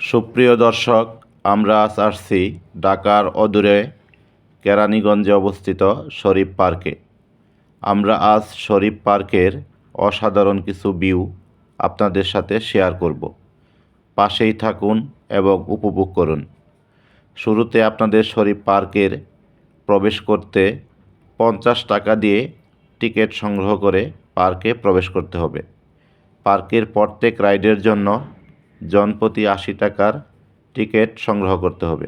সুপ্রিয় দর্শক, আমরা আজ আসছি ঢাকার অদূরে কেরানীগঞ্জে অবস্থিত শরীফ পার্কে। আমরা আজ শরীফ পার্কের অসাধারণ কিছু ভিউ আপনাদের সাথে শেয়ার করব। পাশেই থাকুন এবং উপভোগ করুন। শুরুতে আপনাদের শরীফ পার্কের প্রবেশ করতে 50 টাকা দিয়ে টিকিট সংগ্রহ করে পার্কে প্রবেশ করতে হবে। পার্কের প্রত্যেক রাইডের জন্য জনপ্রতি 80 টাকার টিকিট সংগ্রহ করতে হবে।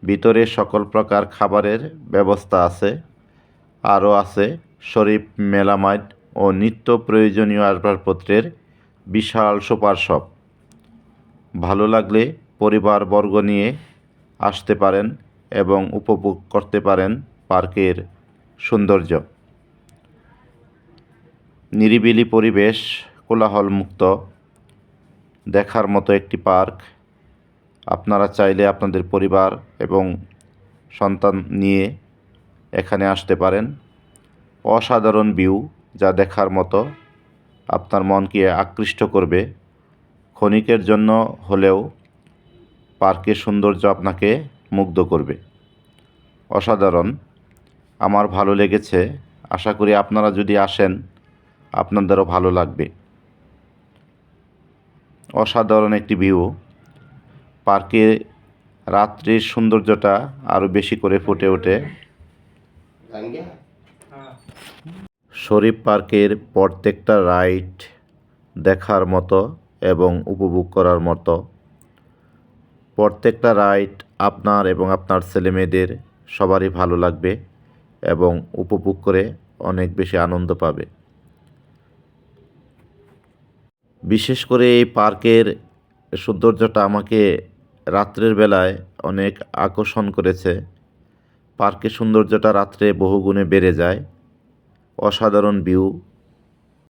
ভিতরে সকল প্রকার খাবারের ব্যবস্থা আছে। আরও আছে শরীফ মেলামাইট ও নিত্য প্রয়োজনীয় আসবাবপত্রের বিশাল সুপার শপ। ভালো লাগলে পরিবারবর্গ নিয়ে আসতে পারেন এবং উপভোগ করতে পারেন পার্কের সৌন্দর্য। নিরিবিলি পরিবেশ, কোলাহলমুক্ত, দেখার মতো একটি পার্ক। আপনারা চাইলে আপনাদের পরিবার এবং সন্তান নিয়ে এখানে আসতে পারেন। অসাধারণ ভিউ, যা দেখার মতো, আপনার মনকে আকৃষ্ট করবে। ক্ষণিকের জন্য হলেও পার্কের সৌন্দর্য আপনাকে মুগ্ধ করবে। অসাধারণ, আমার ভালো লেগেছে। আশা করি আপনারা যদি আসেন আপনাদেরও ভালো লাগবে। অসাধারণ একটি ভিউ। পার্কে রাত্রির সৌন্দর্যটা আরও বেশি করে ফুটে ওঠে। শরীফ পার্কের প্রত্যেকটা রাইড দেখার মতো এবং উপভোগ করার মতো। প্রত্যেকটা রাইড আপনার এবং আপনার ছেলেমেয়েদের সবারই ভালো লাগবে এবং উপভোগ করে অনেক বেশি আনন্দ পাবে। বিশেষ করে এই পার্কের সৌন্দর্যটা আমাকে রাত্রের বেলায় অনেক আকর্ষণ করেছে। পার্কের সৌন্দর্যটা রাত্রে বহুগুণে বেড়ে যায়। অসাধারণ ভিউ